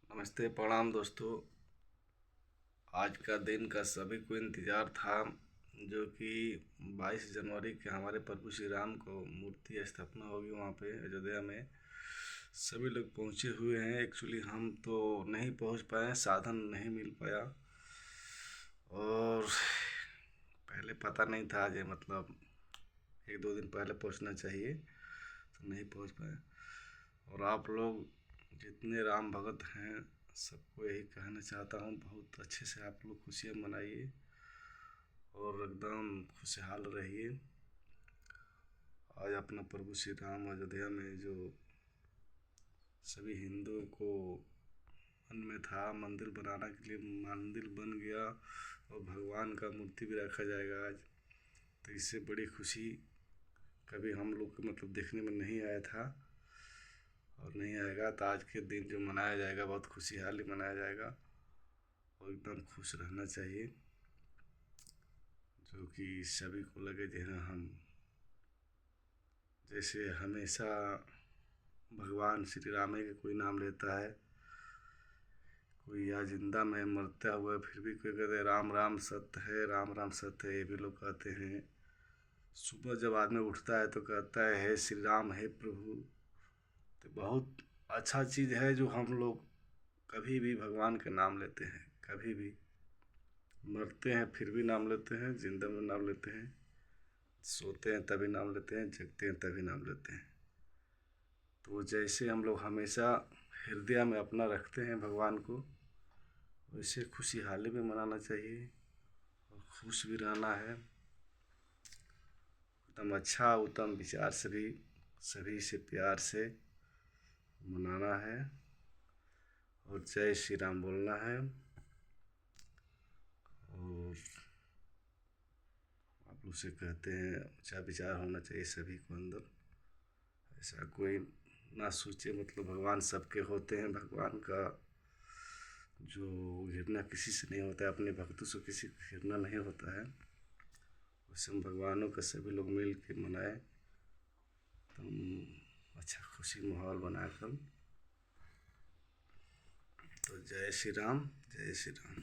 नमस्ते, प्रणाम दोस्तों। आज का दिन का सभी को इंतज़ार था, जो कि 22 जनवरी के हमारे प्रभु श्री राम को मूर्ति स्थापना होगी वहाँ पे अयोध्या में। सभी लोग पहुँचे हुए हैं। एक्चुअली हम तो नहीं पहुँच पाए, साधन नहीं मिल पाया और पहले पता नहीं था। ये मतलब 1-2 दिन पहले पहुँचना चाहिए, तो नहीं पहुँच पाए। और आप लोग जितने राम भगत हैं सबको यही कहना चाहता हूँ, बहुत अच्छे से आप लोग खुशियाँ मनाइए और एकदम खुशहाल रहिए। आज अपना प्रभु श्री राम अयोध्या में जो सभी हिंदुओं को मन में था मंदिर बनाने के लिए, मंदिर बन गया और भगवान का मूर्ति भी रखा जाएगा आज। तो इससे बड़ी खुशी कभी हम लोग को मतलब देखने में नहीं आया था और नहीं आएगा। तो आज के दिन जो मनाया जाएगा बहुत खुशहाली मनाया जाएगा और एकदम खुश रहना चाहिए, जो कि सभी को लगे जो हम जैसे हमेशा भगवान श्री राम के कोई नाम लेता है, कोई या जिंदा में मरता हुआ फिर भी कोई कहते हैं राम राम सत्य है, राम राम सत्य है, ये भी लोग कहते हैं। सुबह जब आदमी उठता है तो कहता है हे श्री राम हे प्रभु। तो बहुत अच्छा चीज़ है जो हम लोग कभी भी भगवान के नाम लेते हैं, कभी भी मरते हैं फिर भी नाम लेते हैं, जिंदा में नाम लेते हैं, सोते हैं तभी नाम लेते हैं, जगते हैं तभी नाम लेते हैं। तो जैसे हम लोग हमेशा हृदय में अपना रखते हैं भगवान को, वैसे खुशहाली भी मनाना चाहिए और खुश भी रहना है। एकदम अच्छा उत्तम विचार से भी सभी से प्यार से मनाना है और जय श्री राम बोलना है। और आप लोग से कहते हैं अच्छा विचार होना चाहिए सभी को अंदर, ऐसा कोई ना सोचे। मतलब भगवान सबके होते हैं, भगवान का जो घृणा किसी से नहीं होता है, अपने भक्तों से किसी को घृणा नहीं होता है। वैसे हम भगवानों का सभी लोग मिल के मनाए तो अच्छा खुशी माहौल बनाए कल। तो जय श्री राम, जय श्री राम।